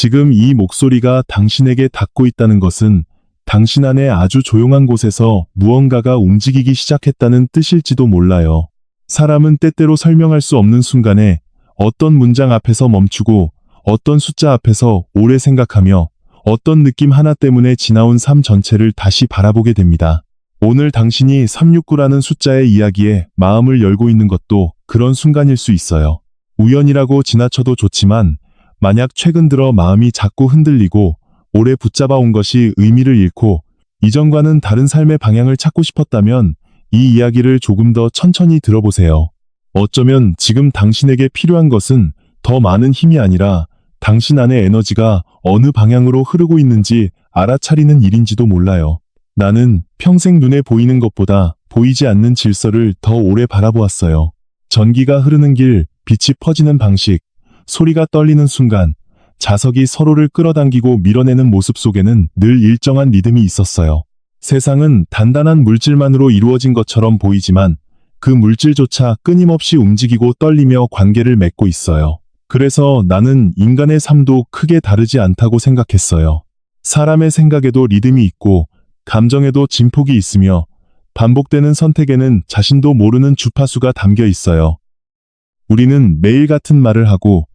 지금 이 목소리가 당신에게 닿고 있다는 것은 당신 안에 아주 조용한 곳에서 무언가가 움직이기 시작했다는 뜻일지도 몰라요. 사람은 때때로 설명할 수 없는 순간에 어떤 문장 앞에서 멈추고 어떤 숫자 앞에서 오래 생각하며 어떤 느낌 하나 때문에 지나온 삶 전체를 다시 바라보게 됩니다. 오늘 당신이 369라는 숫자의 이야기에 마음을 열고 있는 것도 그런 순간일 수 있어요. 우연이라고 지나쳐도 좋지만 만약 최근 들어 마음이 자꾸 흔들리고 오래 붙잡아 온 것이 의미를 잃고 이전과는 다른 삶의 방향을 찾고 싶었다면 이 이야기를 조금 더 천천히 들어보세요. 어쩌면 지금 당신에게 필요한 것은 더 많은 힘이 아니라 당신 안의 에너지가 어느 방향으로 흐르고 있는지 알아차리는 일인지도 몰라요. 나는 평생 눈에 보이는 것보다 보이지 않는 질서를 더 오래 바라보았어요. 전기가 흐르는 길, 빛이 퍼지는 방식, 소리가 떨리는 순간, 자석이 서로를 끌어당기고 밀어내는 모습 속에는 늘 일정한 리듬이 있었어요. 세상은 단단한 물질만으로 이루어진 것처럼 보이지만 그 물질조차 끊임없이 움직이고 떨리며 관계를 맺고 있어요. 그래서 나는 인간의 삶도 크게 다르지 않다고 생각했어요. 사람의 생각에도 리듬이 있고 감정에도 진폭이 있으며 반복되는 선택에는 자신도 모르는 주파수가 담겨 있어요. 우리는 매일 같은 말을 하고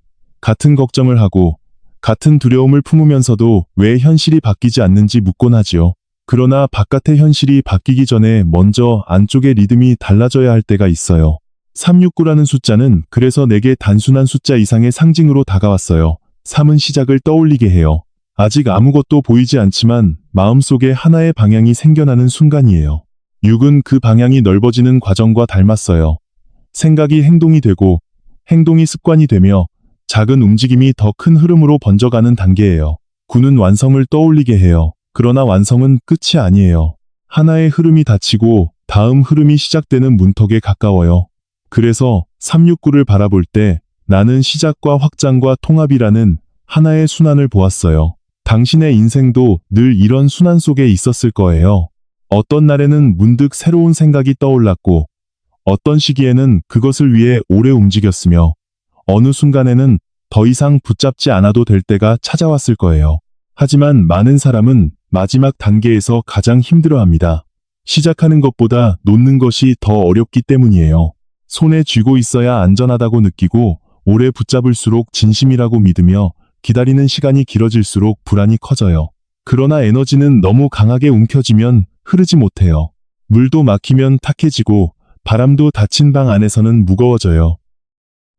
같은 걱정을 하고 같은 두려움을 품으면서도 왜 현실이 바뀌지 않는지 묻곤 하지요. 그러나 바깥의 현실이 바뀌기 전에 먼저 안쪽의 리듬이 달라져야 할 때가 있어요. 369라는 숫자는 그래서 내게 단순한 숫자 이상의 상징으로 다가왔어요. 3은 시작을 떠올리게 해요. 아직 아무것도 보이지 않지만 마음속에 하나의 방향이 생겨나는 순간이에요. 6은 그 방향이 넓어지는 과정과 닮았어요. 생각이 행동이 되고 행동이 습관이 되며 작은 움직임이 더 큰 흐름으로 번져가는 단계예요. 9는 완성을 떠올리게 해요. 그러나 완성은 끝이 아니에요. 하나의 흐름이 닫히고 다음 흐름이 시작되는 문턱에 가까워요. 그래서 369를 바라볼 때 나는 시작과 확장과 통합이라는 하나의 순환을 보았어요. 당신의 인생도 늘 이런 순환 속에 있었을 거예요. 어떤 날에는 문득 새로운 생각이 떠올랐고 어떤 시기에는 그것을 위해 오래 움직였으며 어느 순간에는 더 이상 붙잡지 않아도 될 때가 찾아왔을 거예요. 하지만 많은 사람은 마지막 단계에서 가장 힘들어합니다. 시작하는 것보다 놓는 것이 더 어렵기 때문이에요. 손에 쥐고 있어야 안전하다고 느끼고 오래 붙잡을수록 진심이라고 믿으며 기다리는 시간이 길어질수록 불안이 커져요. 그러나 에너지는 너무 강하게 움켜쥐면 흐르지 못해요. 물도 막히면 탁해지고 바람도 닫힌 방 안에서는 무거워져요.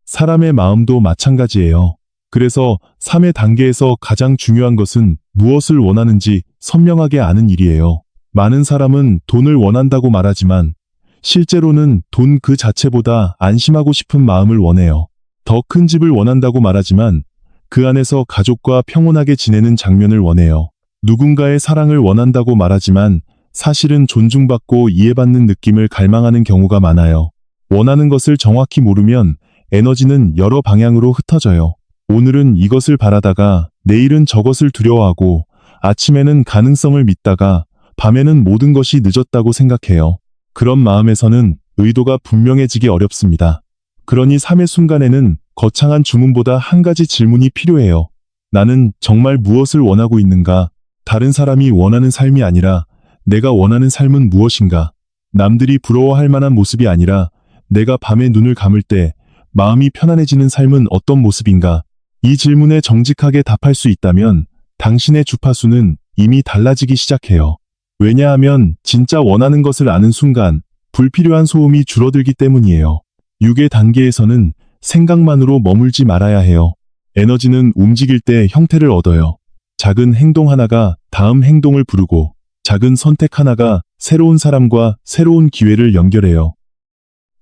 사람의 마음도 마찬가지예요. 그래서 3의 단계에서 가장 중요한 것은 무엇을 원하는지 선명하게 아는 일이에요. 많은 사람은 돈을 원한다고 말하지만 실제로는 돈 그 자체보다 안심하고 싶은 마음을 원해요. 더 큰 집을 원한다고 말하지만 그 안에서 가족과 평온하게 지내는 장면을 원해요. 누군가의 사랑을 원한다고 말하지만 사실은 존중받고 이해받는 느낌을 갈망하는 경우가 많아요. 원하는 것을 정확히 모르면 에너지는 여러 방향으로 흩어져요. 오늘은 이것을 바라다가 내일은 저것을 두려워하고 아침에는 가능성을 믿다가 밤에는 모든 것이 늦었다고 생각해요. 그런 마음에서는 의도가 분명해지기 어렵습니다. 그러니 3의 순간에는 거창한 주문보다 한 가지 질문이 필요해요. 나는 정말 무엇을 원하고 있는가? 다른 사람이 원하는 삶이 아니라 내가 원하는 삶은 무엇인가? 남들이 부러워할 만한 모습이 아니라 내가 밤에 눈을 감을 때 마음이 편안해지는 삶은 어떤 모습인가? 이 질문에 정직하게 답할 수 있다면 당신의 주파수는 이미 달라지기 시작해요. 왜냐하면 진짜 원하는 것을 아는 순간 불필요한 소음이 줄어들기 때문이에요. 6의 단계에서는 생각만으로 머물지 말아야 해요. 에너지는 움직일 때 형태를 얻어요. 작은 행동 하나가 다음 행동을 부르고 작은 선택 하나가 새로운 사람과 새로운 기회를 연결해요.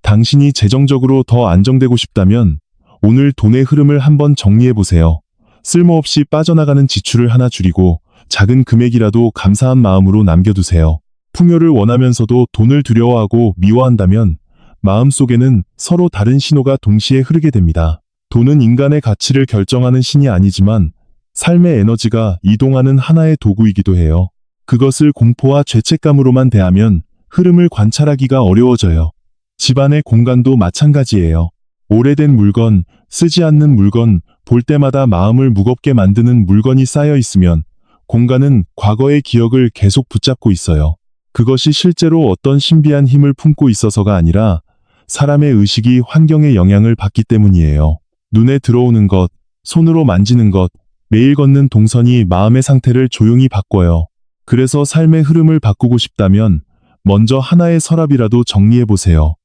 당신이 재정적으로 더 안정되고 싶다면 오늘 돈의 흐름을 한번 정리해보세요. 쓸모없이 빠져나가는 지출을 하나 줄이고 작은 금액이라도 감사한 마음으로 남겨두세요. 풍요를 원하면서도 돈을 두려워하고 미워한다면 마음속에는 서로 다른 신호가 동시에 흐르게 됩니다. 돈은 인간의 가치를 결정하는 신이 아니지만 삶의 에너지가 이동하는 하나의 도구이기도 해요. 그것을 공포와 죄책감으로만 대하면 흐름을 관찰하기가 어려워져요. 집안의 공간도 마찬가지예요. 오래된 물건, 쓰지 않는 물건, 볼 때마다 마음을 무겁게 만드는 물건이 쌓여 있으면 공간은 과거의 기억을 계속 붙잡고 있어요. 그것이 실제로 어떤 신비한 힘을 품고 있어서가 아니라 사람의 의식이 환경에 영향을 받기 때문이에요. 눈에 들어오는 것, 손으로 만지는 것, 매일 걷는 동선이 마음의 상태를 조용히 바꿔요. 그래서 삶의 흐름을 바꾸고 싶다면 먼저 하나의 서랍이라도 정리해 보세요.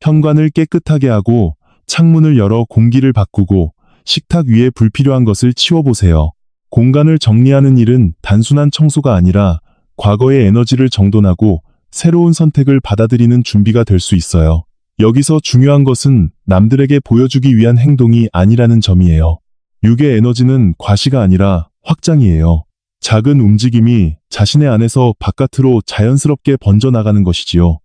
현관을 깨끗하게 하고 창문을 열어 공기를 바꾸고 식탁 위에 불필요한 것을 치워보세요. 공간을 정리하는 일은 단순한 청소가 아니라 과거의 에너지를 정돈하고 새로운 선택을 받아들이는 준비가 될 수 있어요. 여기서 중요한 것은 남들에게 보여주기 위한 행동이 아니라는 점이에요. 육의 에너지는 과시가 아니라 확장이에요. 작은 움직임이 자신의 안에서 바깥으로 자연스럽게 번져나가는 것이지요.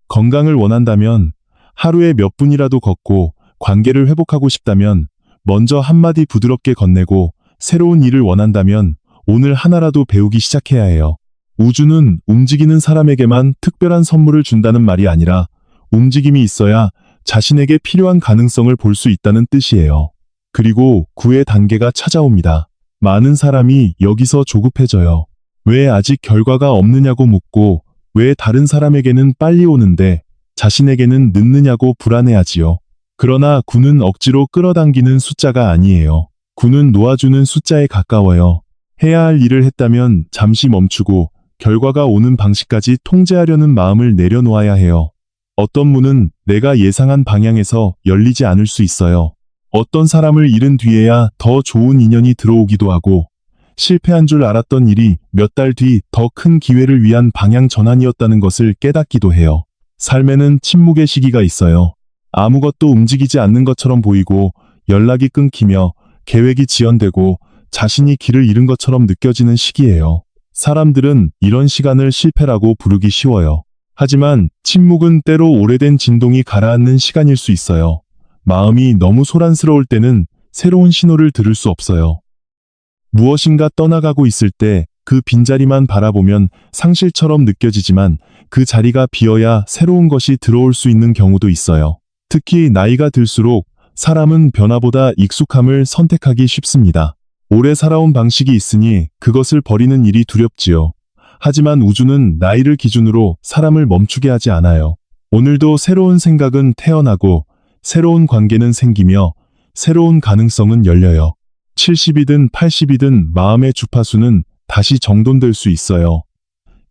건강을 원한다면 하루에 몇 분이라도 걷고 관계를 회복하고 싶다면 먼저 한마디 부드럽게 건네고 새로운 일을 원한다면 오늘 하나라도 배우기 시작해야 해요. 우주는 움직이는 사람에게만 특별한 선물을 준다는 말이 아니라 움직임이 있어야 자신에게 필요한 가능성을 볼 수 있다는 뜻이에요. 그리고 구의 단계가 찾아옵니다. 많은 사람이 여기서 조급해져요. 왜 아직 결과가 없느냐고 묻고 왜 다른 사람에게는 빨리 오는데 자신에게는 늦느냐고 불안해하지요. 그러나 구는 억지로 끌어당기는 숫자가 아니에요. 구는 놓아주는 숫자에 가까워요. 해야 할 일을 했다면 잠시 멈추고 결과가 오는 방식까지 통제하려는 마음을 내려놓아야 해요. 어떤 문은 내가 예상한 방향에서 열리지 않을 수 있어요. 어떤 사람을 잃은 뒤에야 더 좋은 인연이 들어오기도 하고 실패한 줄 알았던 일이 몇 달 뒤 더 큰 기회를 위한 방향 전환이었다는 것을 깨닫기도 해요. 삶에는 침묵의 시기가 있어요. 아무것도 움직이지 않는 것처럼 보이고 연락이 끊기며 계획이 지연되고 자신이 길을 잃은 것처럼 느껴지는 시기예요. 사람들은 이런 시간을 실패라고 부르기 쉬워요. 하지만 침묵은 때로 오래된 진동이 가라앉는 시간일 수 있어요. 마음이 너무 소란스러울 때는 새로운 신호를 들을 수 없어요. 무엇인가 떠나가고 있을 때 그 빈자리만 바라보면 상실처럼 느껴지지만 그 자리가 비어야 새로운 것이 들어올 수 있는 경우도 있어요. 특히 나이가 들수록 사람은 변화보다 익숙함을 선택하기 쉽습니다. 오래 살아온 방식이 있으니 그것을 버리는 일이 두렵지요. 하지만 우주는 나이를 기준으로 사람을 멈추게 하지 않아요. 오늘도 새로운 생각은 태어나고 새로운 관계는 생기며 새로운 가능성은 열려요. 70이든 80이든 마음의 주파수는 다시 정돈될 수 있어요.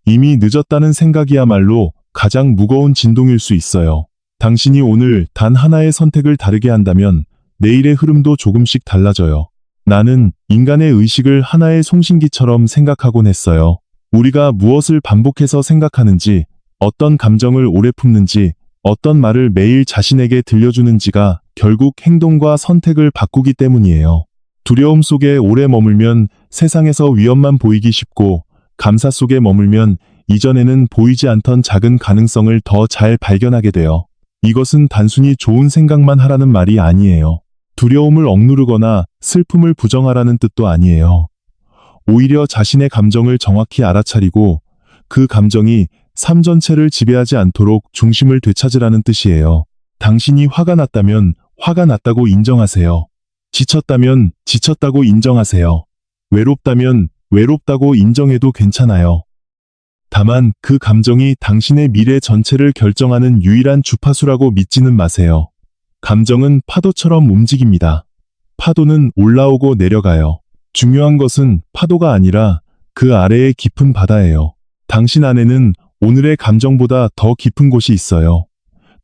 이미 늦었다는 생각이야말로 가장 무거운 진동일 수 있어요. 당신이 오늘 단 하나의 선택을 다르게 한다면 내일의 흐름도 조금씩 달라져요. 나는 인간의 의식을 하나의 송신기처럼 생각하곤 했어요. 우리가 무엇을 반복해서 생각하는지, 어떤 감정을 오래 품는지, 어떤 말을 매일 자신에게 들려주는지가 결국 행동과 선택을 바꾸기 때문이에요. 두려움 속에 오래 머물면 세상에서 위험만 보이기 쉽고 감사 속에 머물면 이전에는 보이지 않던 작은 가능성을 더 잘 발견하게 돼요. 이것은 단순히 좋은 생각만 하라는 말이 아니에요. 두려움을 억누르거나 슬픔을 부정하라는 뜻도 아니에요. 오히려 자신의 감정을 정확히 알아차리고 그 감정이 삶 전체를 지배하지 않도록 중심을 되찾으라는 뜻이에요. 당신이 화가 났다면 화가 났다고 인정하세요. 지쳤다면 지쳤다고 인정하세요. 외롭다면 외롭다고 인정해도 괜찮아요. 다만 그 감정이 당신의 미래 전체를 결정하는 유일한 주파수라고 믿지는 마세요. 감정은 파도처럼 움직입니다. 파도는 올라오고 내려가요. 중요한 것은 파도가 아니라 그 아래의 깊은 바다예요. 당신 안에는 오늘의 감정보다 더 깊은 곳이 있어요.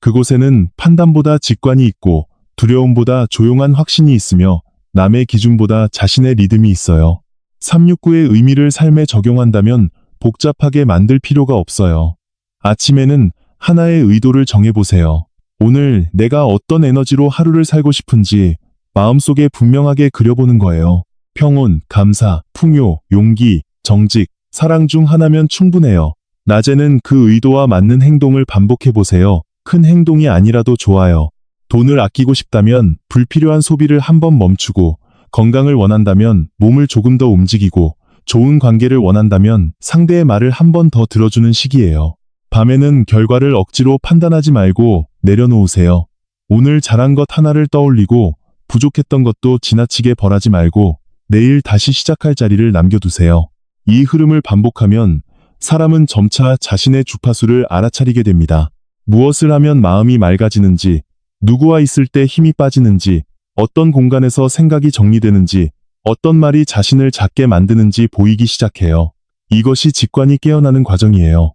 그곳에는 판단보다 직관이 있고 두려움보다 조용한 확신이 있으며 남의 기준보다 자신의 리듬이 있어요. 369의 의미를 삶에 적용한다면 복잡하게 만들 필요가 없어요. 아침에는 하나의 의도를 정해보세요. 오늘 내가 어떤 에너지로 하루를 살고 싶은지 마음속에 분명하게 그려보는 거예요. 평온, 감사, 풍요, 용기, 정직, 사랑 중 하나면 충분해요. 낮에는 그 의도와 맞는 행동을 반복해보세요. 큰 행동이 아니라도 좋아요. 돈을 아끼고 싶다면 불필요한 소비를 한번 멈추고, 건강을 원한다면 몸을 조금 더 움직이고, 좋은 관계를 원한다면 상대의 말을 한 번 더 들어주는 시기예요. 밤에는 결과를 억지로 판단하지 말고 내려놓으세요. 오늘 잘한 것 하나를 떠올리고 부족했던 것도 지나치게 벌하지 말고 내일 다시 시작할 자리를 남겨두세요. 이 흐름을 반복하면 사람은 점차 자신의 주파수를 알아차리게 됩니다. 무엇을 하면 마음이 맑아지는지, 누구와 있을 때 힘이 빠지는지, 어떤 공간에서 생각이 정리되는지, 어떤 말이 자신을 작게 만드는지 보이기 시작해요. 이것이 직관이 깨어나는 과정이에요.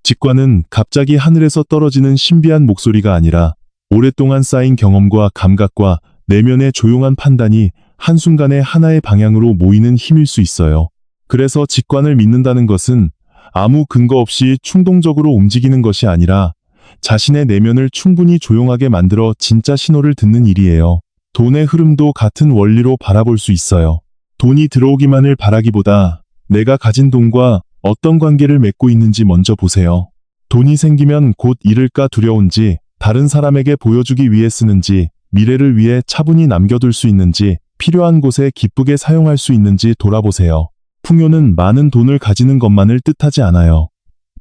직관은 갑자기 하늘에서 떨어지는 신비한 목소리가 아니라 오랫동안 쌓인 경험과 감각과 내면의 조용한 판단이 한순간에 하나의 방향으로 모이는 힘일 수 있어요. 그래서 직관을 믿는다는 것은 아무 근거 없이 충동적으로 움직이는 것이 아니라 자신의 내면을 충분히 조용하게 만들어 진짜 신호를 듣는 일이에요. 돈의 흐름도 같은 원리로 바라볼 수 있어요. 돈이 들어오기만을 바라기보다 내가 가진 돈과 어떤 관계를 맺고 있는지 먼저 보세요. 돈이 생기면 곧 잃을까 두려운지, 다른 사람에게 보여주기 위해 쓰는지, 미래를 위해 차분히 남겨둘 수 있는지, 필요한 곳에 기쁘게 사용할 수 있는지 돌아보세요. 풍요는 많은 돈을 가지는 것만을 뜻하지 않아요.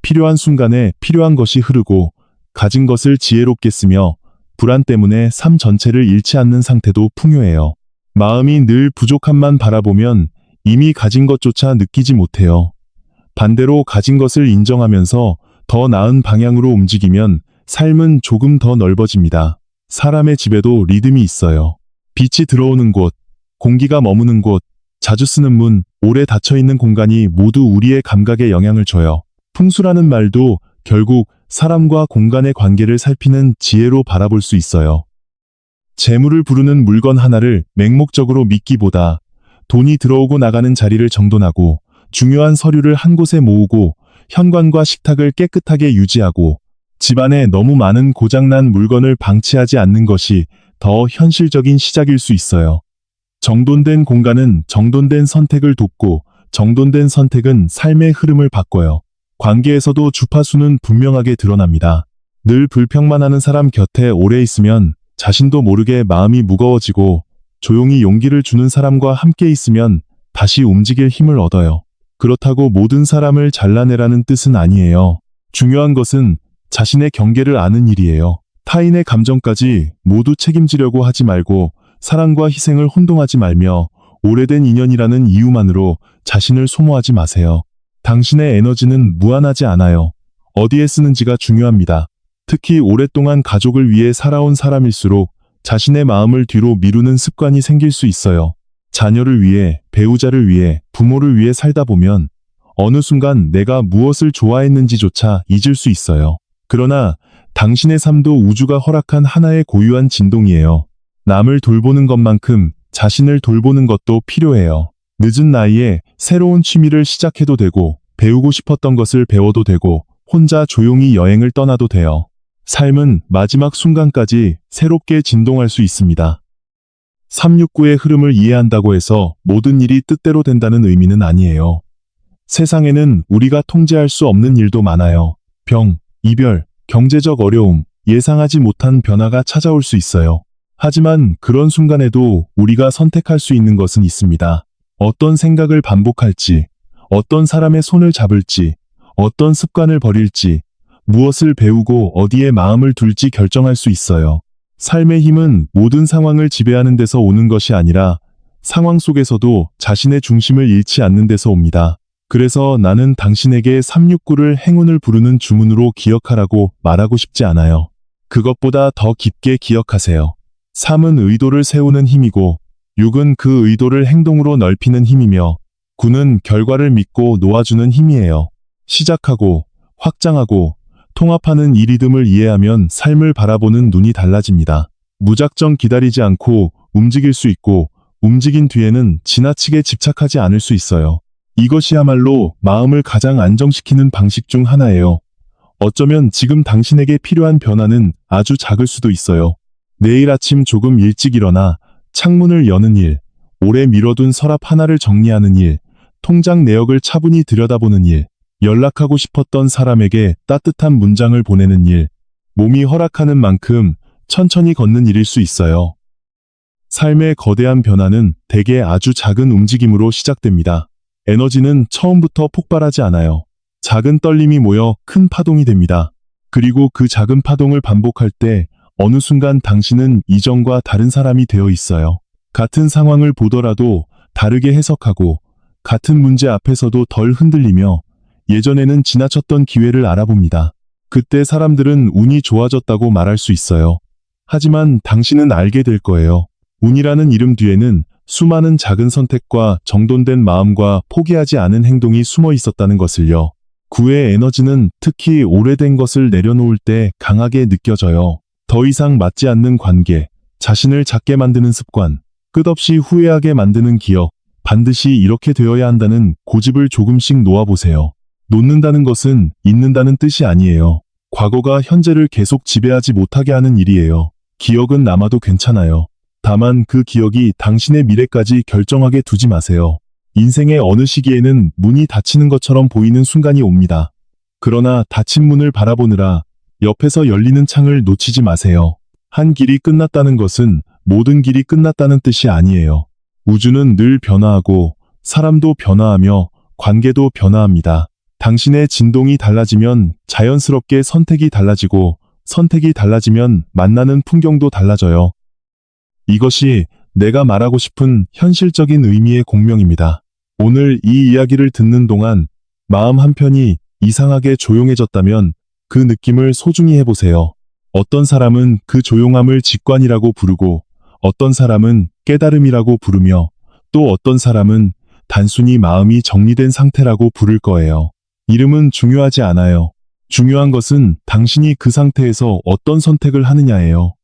필요한 순간에 필요한 것이 흐르고 가진 것을 지혜롭게 쓰며 불안 때문에 삶 전체를 잃지 않는 상태도 풍요해요. 마음이 늘 부족함만 바라보면 이미 가진 것조차 느끼지 못해요. 반대로 가진 것을 인정하면서 더 나은 방향으로 움직이면 삶은 조금 더 넓어집니다. 사람의 집에도 리듬이 있어요. 빛이 들어오는 곳, 공기가 머무는 곳, 자주 쓰는 문, 오래 닫혀있는 공간이 모두 우리의 감각에 영향을 줘요. 풍수라는 말도 결국 사람과 공간의 관계를 살피는 지혜로 바라볼 수 있어요. 재물을 부르는 물건 하나를 맹목적으로 믿기보다 돈이 들어오고 나가는 자리를 정돈하고 중요한 서류를 한 곳에 모으고 현관과 식탁을 깨끗하게 유지하고 집안에 너무 많은 고장난 물건을 방치하지 않는 것이 더 현실적인 시작일 수 있어요. 정돈된 공간은 정돈된 선택을 돕고 정돈된 선택은 삶의 흐름을 바꿔요. 관계에서도 주파수는 분명하게 드러납니다. 늘 불평만 하는 사람 곁에 오래 있으면 자신도 모르게 마음이 무거워지고 조용히 용기를 주는 사람과 함께 있으면 다시 움직일 힘을 얻어요. 그렇다고 모든 사람을 잘라내라는 뜻은 아니에요. 중요한 것은 자신의 경계를 아는 일이에요. 타인의 감정까지 모두 책임지려고 하지 말고 사랑과 희생을 혼동하지 말며 오래된 인연이라는 이유만으로 자신을 소모하지 마세요. 당신의 에너지는 무한하지 않아요. 어디에 쓰는지가 중요합니다. 특히 오랫동안 가족을 위해 살아온 사람일수록 자신의 마음을 뒤로 미루는 습관이 생길 수 있어요. 자녀를 위해, 배우자를 위해, 부모를 위해 살다 보면 어느 순간 내가 무엇을 좋아했는지조차 잊을 수 있어요. 그러나 당신의 삶도 우주가 허락한 하나의 고유한 진동이에요. 남을 돌보는 것만큼 자신을 돌보는 것도 필요해요. 늦은 나이에 새로운 취미를 시작해도 되고, 배우고 싶었던 것을 배워도 되고, 혼자 조용히 여행을 떠나도 돼요. 삶은 마지막 순간까지 새롭게 진동할 수 있습니다. 369의 흐름을 이해한다고 해서 모든 일이 뜻대로 된다는 의미는 아니에요. 세상에는 우리가 통제할 수 없는 일도 많아요. 병, 이별, 경제적 어려움, 예상하지 못한 변화가 찾아올 수 있어요. 하지만 그런 순간에도 우리가 선택할 수 있는 것은 있습니다. 어떤 생각을 반복할지, 어떤 사람의 손을 잡을지, 어떤 습관을 버릴지, 무엇을 배우고 어디에 마음을 둘지 결정할 수 있어요. 삶의 힘은 모든 상황을 지배하는 데서 오는 것이 아니라 상황 속에서도 자신의 중심을 잃지 않는 데서 옵니다. 그래서 나는 당신에게 369를 행운을 부르는 주문으로 기억하라고 말하고 싶지 않아요. 그것보다 더 깊게 기억하세요. 3은 의도를 세우는 힘이고 6은 그 의도를 행동으로 넓히는 힘이며 9는 결과를 믿고 놓아주는 힘이에요. 시작하고 확장하고 통합하는 이 리듬을 이해하면 삶을 바라보는 눈이 달라집니다. 무작정 기다리지 않고 움직일 수 있고 움직인 뒤에는 지나치게 집착하지 않을 수 있어요. 이것이야말로 마음을 가장 안정시키는 방식 중 하나예요. 어쩌면 지금 당신에게 필요한 변화는 아주 작을 수도 있어요. 내일 아침 조금 일찍 일어나 창문을 여는 일, 오래 미뤄둔 서랍 하나를 정리하는 일, 통장 내역을 차분히 들여다보는 일, 연락하고 싶었던 사람에게 따뜻한 문장을 보내는 일, 몸이 허락하는 만큼 천천히 걷는 일일 수 있어요. 삶의 거대한 변화는 대개 아주 작은 움직임으로 시작됩니다. 에너지는 처음부터 폭발하지 않아요. 작은 떨림이 모여 큰 파동이 됩니다. 그리고 그 작은 파동을 반복할 때 어느 순간 당신은 이전과 다른 사람이 되어 있어요. 같은 상황을 보더라도 다르게 해석하고 같은 문제 앞에서도 덜 흔들리며 예전에는 지나쳤던 기회를 알아봅니다. 그때 사람들은 운이 좋아졌다고 말할 수 있어요. 하지만 당신은 알게 될 거예요. 운이라는 이름 뒤에는 수많은 작은 선택과 정돈된 마음과 포기하지 않은 행동이 숨어 있었다는 것을요. 구의 에너지는 특히 오래된 것을 내려놓을 때 강하게 느껴져요. 더 이상 맞지 않는 관계, 자신을 작게 만드는 습관, 끝없이 후회하게 만드는 기억, 반드시 이렇게 되어야 한다는 고집을 조금씩 놓아보세요. 놓는다는 것은 잊는다는 뜻이 아니에요. 과거가 현재를 계속 지배하지 못하게 하는 일이에요. 기억은 남아도 괜찮아요. 다만 그 기억이 당신의 미래까지 결정하게 두지 마세요. 인생의 어느 시기에는 문이 닫히는 것처럼 보이는 순간이 옵니다. 그러나 닫힌 문을 바라보느라 옆에서 열리는 창을 놓치지 마세요. 한 길이 끝났다는 것은 모든 길이 끝났다는 뜻이 아니에요. 우주는 늘 변화하고 사람도 변화하며 관계도 변화합니다. 당신의 진동이 달라지면 자연스럽게 선택이 달라지고 선택이 달라지면 만나는 풍경도 달라져요. 이것이 내가 말하고 싶은 현실적인 의미의 공명입니다. 오늘 이 이야기를 듣는 동안 마음 한편이 이상하게 조용해졌다면 그 느낌을 소중히 해보세요. 어떤 사람은 그 조용함을 직관이라고 부르고 어떤 사람은 깨달음이라고 부르며 또 어떤 사람은 단순히 마음이 정리된 상태라고 부를 거예요. 이름은 중요하지 않아요. 중요한 것은 당신이 그 상태에서 어떤 선택을 하느냐예요.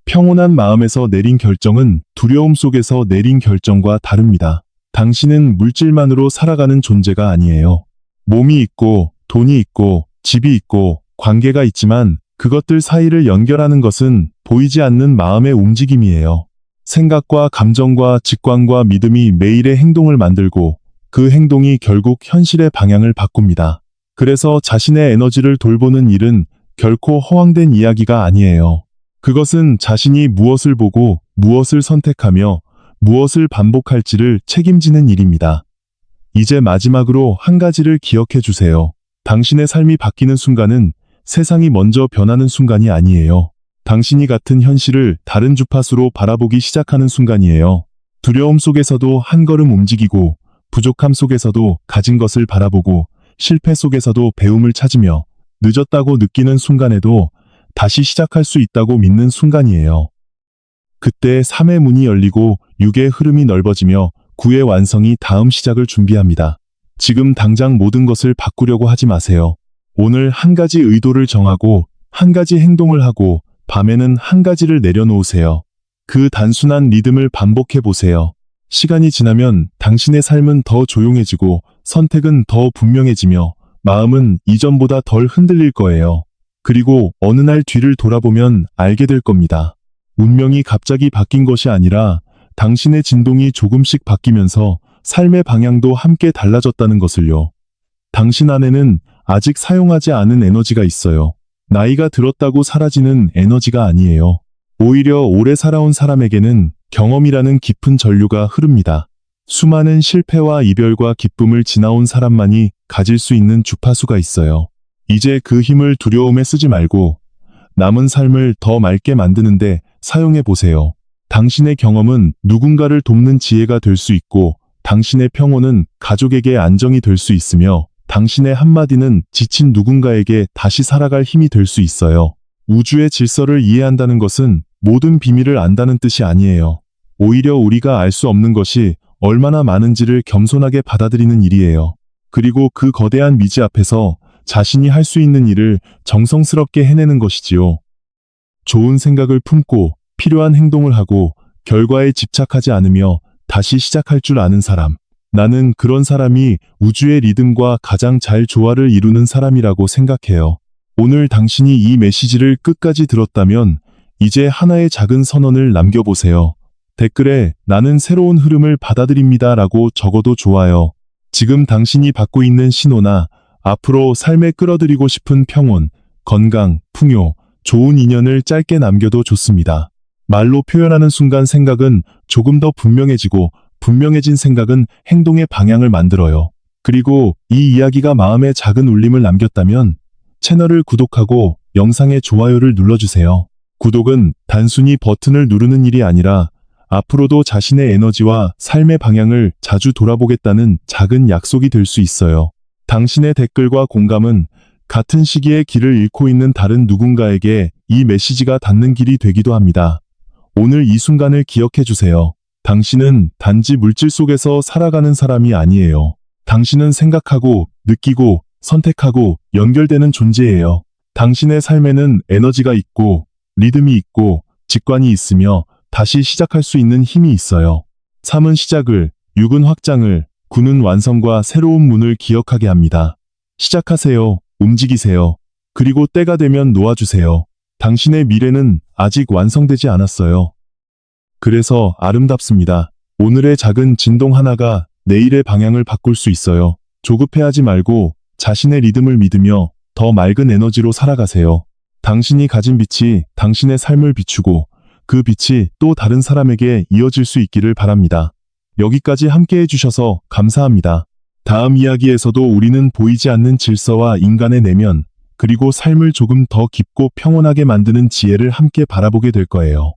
평온한 마음에서 내린 결정은 두려움 속에서 내린 결정과 다릅니다. 당신은 물질만으로 살아가는 존재가 아니에요. 몸이 있고 돈이 있고 집이 있고 관계가 있지만 그것들 사이를 연결하는 것은 보이지 않는 마음의 움직임이에요. 생각과 감정과 직관과 믿음이 매일의 행동을 만들고 그 행동이 결국 현실의 방향을 바꿉니다. 그래서 자신의 에너지를 돌보는 일은 결코 허황된 이야기가 아니에요. 그것은 자신이 무엇을 보고 무엇을 선택하며 무엇을 반복할지를 책임지는 일입니다. 이제 마지막으로 한 가지를 기억해 주세요. 당신의 삶이 바뀌는 순간은 세상이 먼저 변하는 순간이 아니에요. 당신이 같은 현실을 다른 주파수로 바라보기 시작하는 순간이에요. 두려움 속에서도 한 걸음 움직이고 부족함 속에서도 가진 것을 바라보고 실패 속에서도 배움을 찾으며 늦었다고 느끼는 순간에도 다시 시작할 수 있다고 믿는 순간이에요. 그때 3의 문이 열리고 6의 흐름이 넓어지며 9의 완성이 다음 시작을 준비합니다. 지금 당장 모든 것을 바꾸려고 하지 마세요. 오늘 한 가지 의도를 정하고 한 가지 행동을 하고 밤에는 한 가지를 내려놓으세요. 그 단순한 리듬을 반복해 보세요. 시간이 지나면 당신의 삶은 더 조용해지고 선택은 더 분명해지며 마음은 이전보다 덜 흔들릴 거예요. 그리고 어느 날 뒤를 돌아보면 알게 될 겁니다. 운명이 갑자기 바뀐 것이 아니라 당신의 진동이 조금씩 바뀌면서 삶의 방향도 함께 달라졌다는 것을요. 당신 안에는 아직 사용하지 않은 에너지가 있어요. 나이가 들었다고 사라지는 에너지가 아니에요. 오히려 오래 살아온 사람에게는 경험이라는 깊은 전류가 흐릅니다. 수많은 실패와 이별과 기쁨을 지나온 사람만이 가질 수 있는 주파수가 있어요. 이제 그 힘을 두려움에 쓰지 말고 남은 삶을 더 맑게 만드는데 사용해 보세요. 당신의 경험은 누군가를 돕는 지혜가 될 수 있고 당신의 평온은 가족에게 안정이 될 수 있으며 당신의 한마디는 지친 누군가에게 다시 살아갈 힘이 될 수 있어요. 우주의 질서를 이해한다는 것은 모든 비밀을 안다는 뜻이 아니에요. 오히려 우리가 알 수 없는 것이 얼마나 많은지를 겸손하게 받아들이는 일이에요. 그리고 그 거대한 미지 앞에서 자신이 할 수 있는 일을 정성스럽게 해내는 것이지요. 좋은 생각을 품고 필요한 행동을 하고 결과에 집착하지 않으며 다시 시작할 줄 아는 사람. 나는 그런 사람이 우주의 리듬과 가장 잘 조화를 이루는 사람이라고 생각해요. 오늘 당신이 이 메시지를 끝까지 들었다면 이제 하나의 작은 선언을 남겨보세요. 댓글에 나는 새로운 흐름을 받아들입니다 라고 적어도 좋아요. 지금 당신이 받고 있는 신호나 앞으로 삶에 끌어들이고 싶은 평온, 건강, 풍요, 좋은 인연을 짧게 남겨도 좋습니다. 말로 표현하는 순간 생각은 조금 더 분명해지고 분명해진 생각은 행동의 방향을 만들어요. 그리고 이 이야기가 마음에 작은 울림을 남겼다면 채널을 구독하고 영상의 좋아요를 눌러주세요. 구독은 단순히 버튼을 누르는 일이 아니라 앞으로도 자신의 에너지와 삶의 방향을 자주 돌아보겠다는 작은 약속이 될 수 있어요. 당신의 댓글과 공감은 같은 시기에 길을 잃고 있는 다른 누군가에게 이 메시지가 닿는 길이 되기도 합니다. 오늘 이 순간을 기억해 주세요. 당신은 단지 물질 속에서 살아가는 사람이 아니에요. 당신은 생각하고, 느끼고, 선택하고 연결되는 존재예요. 당신의 삶에는 에너지가 있고, 리듬이 있고, 직관이 있으며 다시 시작할 수 있는 힘이 있어요. 3은 시작을, 6은 확장을, 9는 완성과 새로운 문을 기억하게 합니다. 시작하세요. 움직이세요. 그리고 때가 되면 놓아주세요. 당신의 미래는 아직 완성되지 않았어요. 그래서 아름답습니다. 오늘의 작은 진동 하나가 내일의 방향을 바꿀 수 있어요. 조급해하지 말고 자신의 리듬을 믿으며 더 맑은 에너지로 살아가세요. 당신이 가진 빛이 당신의 삶을 비추고 그 빛이 또 다른 사람에게 이어질 수 있기를 바랍니다. 여기까지 함께 해주셔서 감사합니다. 다음 이야기에서도 우리는 보이지 않는 질서와 인간의 내면, 그리고 삶을 조금 더 깊고 평온하게 만드는 지혜를 함께 바라보게 될 거예요.